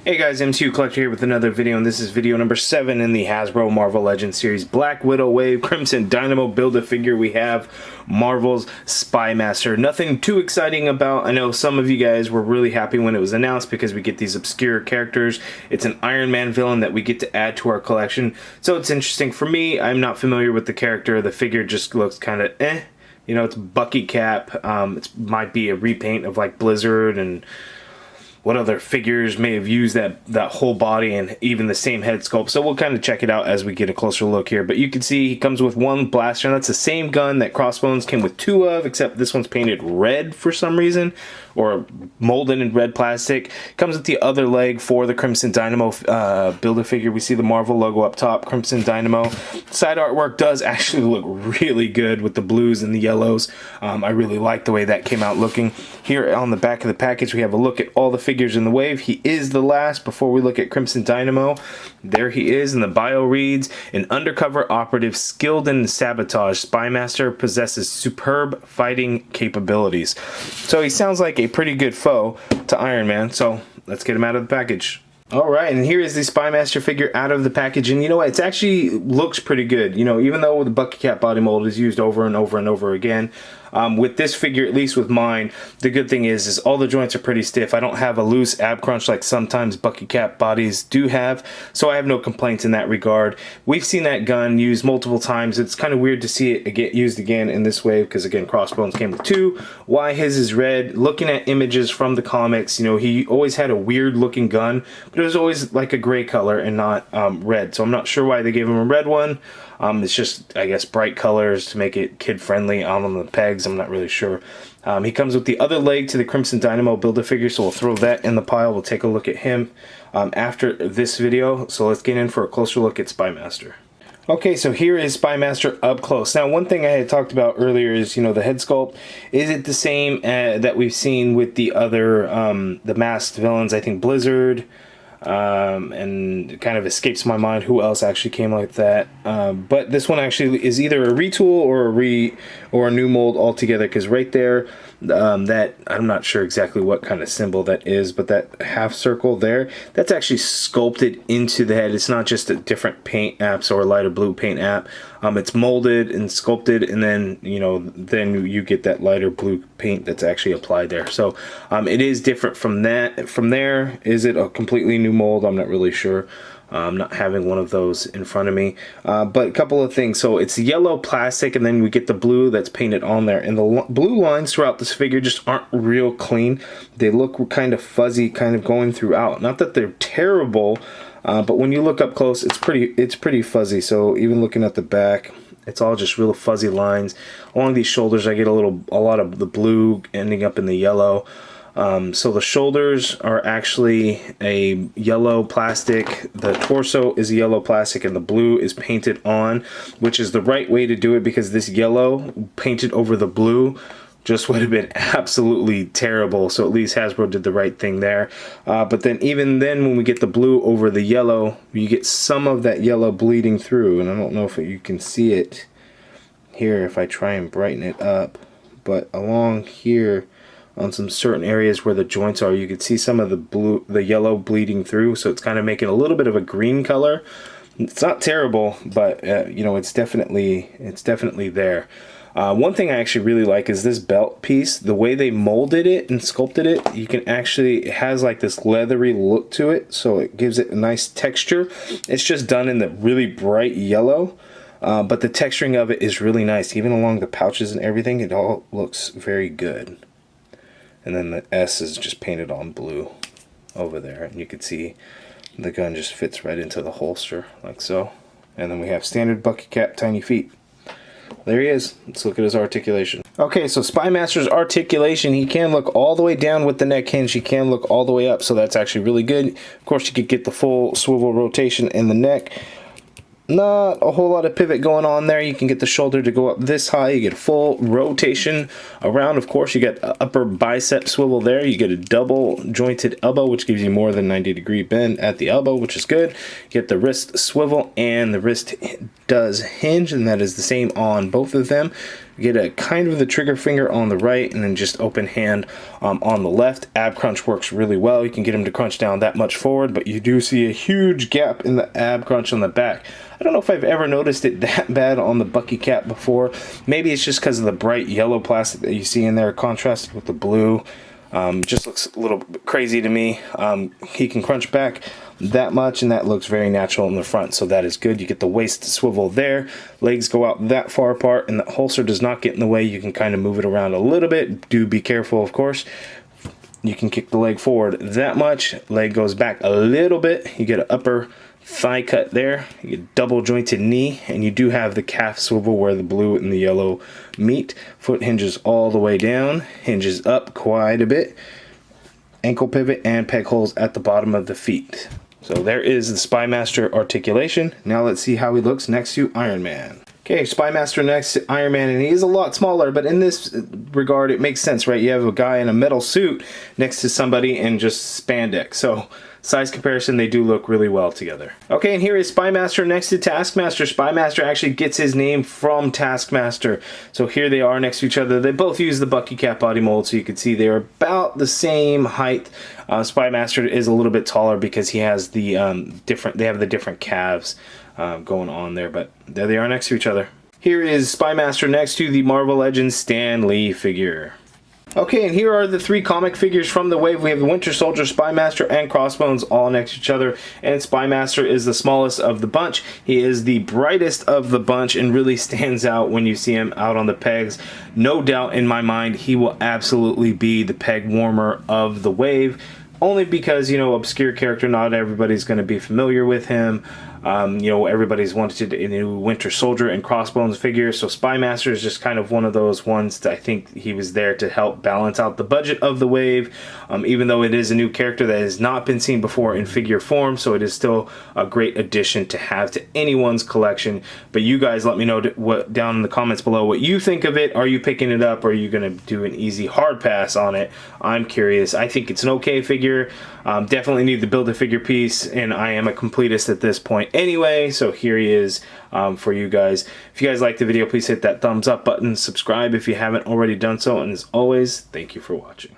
Hey guys, M2 Collector here with another video, and this is video number 7 in the Hasbro Marvel Legends series. Black Widow Wave Crimson Dynamo Build-A-Figure. We have Marvel's Spymaster. Nothing too exciting about. I know some of you guys were really happy when it was announced because we get these obscure characters. It's an Iron Man villain that we get to add to our collection. So it's interesting. For me, I'm not familiar with the character. The figure just looks kind of eh. You know, it's Bucky Cap. It might be a repaint of like Blizzard and what other figures may have used that whole body and even the same head sculpt. So we'll kind of check it out as we get a closer look here. But you can see he comes with one blaster, and that's the same gun that Crossbones came with 2 of, except this one's painted red for some reason, or molded in red plastic. Comes with the other leg for the Crimson Dynamo Build-A-Figure. We see the Marvel logo up top, Crimson Dynamo. Side artwork does actually look really good with the blues and the yellows. I really like the way that came out looking. Here on the back of the package, we have a look at all the figures in the wave. He is the last before we look at Crimson Dynamo. There he is, and the bio reads, an undercover operative skilled in sabotage, Spymaster possesses superb fighting capabilities. So he sounds like a pretty good foe to Iron Man, so let's get him out of the package. Alright, and here is the Spymaster figure out of the package, and you know what, it actually looks pretty good. You know, even though the Bucky Cap body mold is used over and over and over again, with this figure, at least with mine, the good thing is all the joints are pretty stiff. I don't have a loose ab crunch like sometimes Bucky Cap bodies do have, so I have no complaints in that regard. We've seen that gun used multiple times. It's kind of weird to see it get used again in this wave because, again, Crossbones came with 2. Why his is red? Looking at images from the comics, you know, he always had a weird looking gun, but it was always like a gray color and not red, so I'm not sure why they gave him a red one. It's just, I guess, bright colors to make it kid-friendly on the pegs. I'm not really sure. He comes with the other leg to the Crimson Dynamo Build-A-Figure, so we'll throw that in the pile. We'll take a look at him after this video. So let's get in for a closer look at Spymaster. Okay, so here is Spymaster up close. Now, one thing I had talked about earlier is, you know, the head sculpt. Is it the same that we've seen with the other, the masked villains? I think Blizzard, and it kind of escapes my mind who else actually came like that. But this one actually is either a retool or a new mold altogether, because right there, that I'm not sure exactly what kind of symbol that is, but that half circle there, that's actually sculpted into the head. It's not just a different paint apps or a lighter blue paint app. It's molded and sculpted, and then, you know, then you get that lighter blue paint that's actually applied there. So it is different from that. From there, is it a completely new mold? I'm not really sure. I'm not having one of those in front of me. But a couple of things. So it's yellow plastic, and then we get the blue that's painted on there. And the blue lines throughout this figure just aren't real clean. They look kind of fuzzy, kind of going throughout. Not that they're terrible, but when you look up close, it's pretty fuzzy. So even looking at the back, it's all just real fuzzy lines. Along these shoulders, I get a lot of the blue ending up in the yellow. So the shoulders are actually a yellow plastic, the torso is a yellow plastic, and the blue is painted on, which is the right way to do it, because this yellow painted over the blue just would have been absolutely terrible. So at least Hasbro did the right thing there. But then even then, when we get the blue over the yellow, you get some of that yellow bleeding through, and I don't know if you can see it here if I try and brighten it up, but along here, on some certain areas where the joints are, you can see some of the yellow bleeding through, so it's kind of making a little bit of a green color. It's not terrible, but you know, it's definitely there. One thing I actually really like is this belt piece. The way they molded it and sculpted it, you can actually, it has like this leathery look to it, so it gives it a nice texture. It's just done in the really bright yellow, but the texturing of it is really nice. Even along the pouches and everything, it all looks very good. And then the S is just painted on blue over there, and you can see the gun just fits right into the holster like so. And then we have standard Bucky Cap tiny feet. There he is. Let's look at his articulation. Okay, so Spymaster's articulation, he can look all the way down with the neck hinge. He can look all the way up, so that's actually really good. Of course, you could get the full swivel rotation in the neck. Not a whole lot of pivot going on there. You can get the shoulder to go up this high. You get full rotation around. Of course, you get upper bicep swivel there. You get a double jointed elbow, which gives you more than 90-degree bend at the elbow, which is good. You get the wrist swivel, and the wrist does hinge, and that is the same on both of them. You get a kind of the trigger finger on the right, and then just open hand on the left. Ab crunch works really well. You can get him to crunch down that much forward, but you do see a huge gap in the ab crunch on the back. I don't know if I've ever noticed it that bad on the Bucky cap before. Maybe it's just because of the bright yellow plastic that you see in there contrasted with the blue. Just looks a little bit crazy to me. He can crunch back that much, and that looks very natural in the front, so that is good. You get the waist swivel there, legs go out that far apart, and the holster does not get in the way. You can kind of move it around a little bit. Do be careful, of course. You can kick the leg forward that much, leg goes back a little bit. You get an upper thigh cut there, you get double jointed knee, and you do have the calf swivel where the blue and the yellow meet. Foot hinges all the way down, hinges up quite a bit, ankle pivot and peg holes at the bottom of the feet. So there is the Spymaster articulation. Now let's see how he looks next to Iron Man. Okay, Spymaster next to Iron Man, and he is a lot smaller, but in this regard it makes sense, right? You have a guy in a metal suit next to somebody in just spandex, so size comparison, they do look really well together. Okay, and here is Spymaster next to Taskmaster. Spymaster actually gets his name from Taskmaster, so here they are next to each other. They both use the Bucky cap body mold, so you can see they're about the same height. Spymaster is a little bit taller because he has the different calves going on there, but there they are next to each other. Here is Spymaster next to the Marvel Legends Stan Lee figure. Okay, and here are the three comic figures from the wave. We have the Winter Soldier, Spymaster, and Crossbones all next to each other, and Spymaster is the smallest of the bunch. He is the brightest of the bunch and really stands out when you see him out on the pegs. No doubt in my mind, he will absolutely be the peg warmer of the wave, only because, you know, obscure character, not everybody's going to be familiar with him. You know, everybody's wanted a new Winter Soldier and Crossbones figure, so Spymaster is just kind of one of those ones that I think he was there to help balance out the budget of the wave, even though it is a new character that has not been seen before in figure form, so it is still a great addition to have to anyone's collection. But you guys let me know down in the comments below what you think of it. Are you picking it up, or are you going to do an easy hard pass on it? I'm curious. I think it's an okay figure. Definitely need to build a figure piece, and I am a completist at this point anyway, so here he is for you guys. If you guys like the video, please hit that thumbs up button, subscribe if you haven't already done so, and as always, thank you for watching.